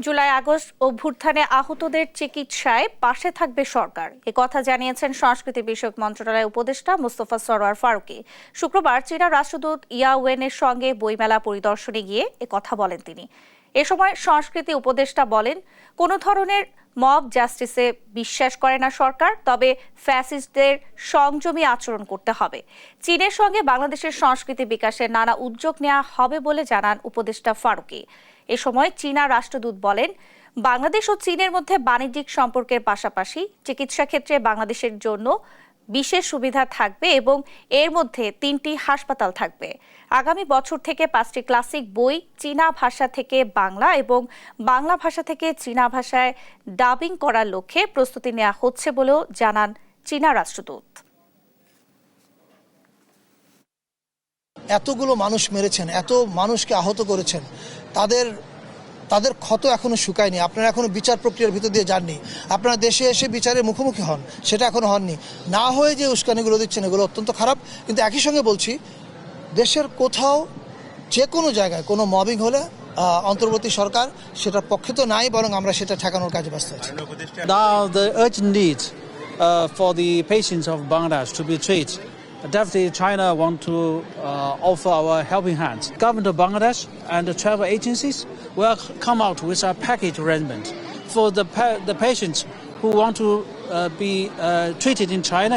July August অভ্যুত্থানে আহতদের চিকিৎসায় পাশে থাকবে সরকার, একথা জানিয়েছেন সংস্কৃতি বিষয়ক মন্ত্রণালয়ের উপদেষ্টা মোস্তফা সরোয়ার ফারুকী। শুক্রবার চীনা রাষ্ট্রদূত ইয়া ওয়েনের সঙ্গে বইমেলা পরিদর্শনে গিয়ে একথা বলেন তিনি। এ সময় সংস্কৃতি উপদেষ্টা বলেন, কোনো ধরনের মব জাস্টিসে বিশ্বাস করে না সরকার, তবে ফ্যাসিস্টদের সংযমী আচরণ করতে হবে। চীনের সঙ্গে বাংলাদেশের সংস্কৃতি বিকাশের নানা উদ্যোগ নেওয়া হবে বলে জানান উপদেষ্টা ফারুকী। এ সময় চীনা রাষ্ট্রদূত বলেন, বাংলাদেশ ও চীনের মধ্যে বাণিজ্যিক সম্পর্কের পাশাপাশি চিকিৎসা ক্ষেত্রে বাংলাদেশের জন্য বিশেষ সুবিধা থাকবে এবং এর মধ্যে 3টি হাসপাতাল থাকবে। আগামী বছর থেকে 5টি ক্লাসিক বই চীনা ভাষা থেকে বাংলা এবং বাংলা ভাষা থেকে চীনা ভাষায় ডাবিং করার লক্ষ্যে প্রস্তুতি নেওয়া হচ্ছে বলেও জানান চীনা রাষ্ট্রদূত। এতগুলো মানুষ মেরেছেন, এত মানুষকে আহত করেছেন, তাদের ক্ষত এখনো শুকায়নি। আপনারা এখনো বিচার প্রক্রিয়ার ভিতর দিয়ে যাননি। আপনারা দেশে এসে বিচারের মুখোমুখি হন, সেটা এখনো হননি। না হয়ে যে উস্কানিগুলো দিচ্ছেন এগুলো অত্যন্ত খারাপ। কিন্তু একই সঙ্গে বলছি, দেশের কোথাও যে কোনো জায়গায় কোনো মবিং হলে অন্তর্বর্তী সরকার সেটার পক্ষে তো নাই, বরং আমরা সেটা ঠেকানোর কাজে ব্যস্ত আছি। Now the urgent need for the patients of Bangladesh to be treated. Definitely China want to offer our helping hands. Government of Bangladesh and the travel agencies will come out with a package arrangement for the patients who want to be treated in China.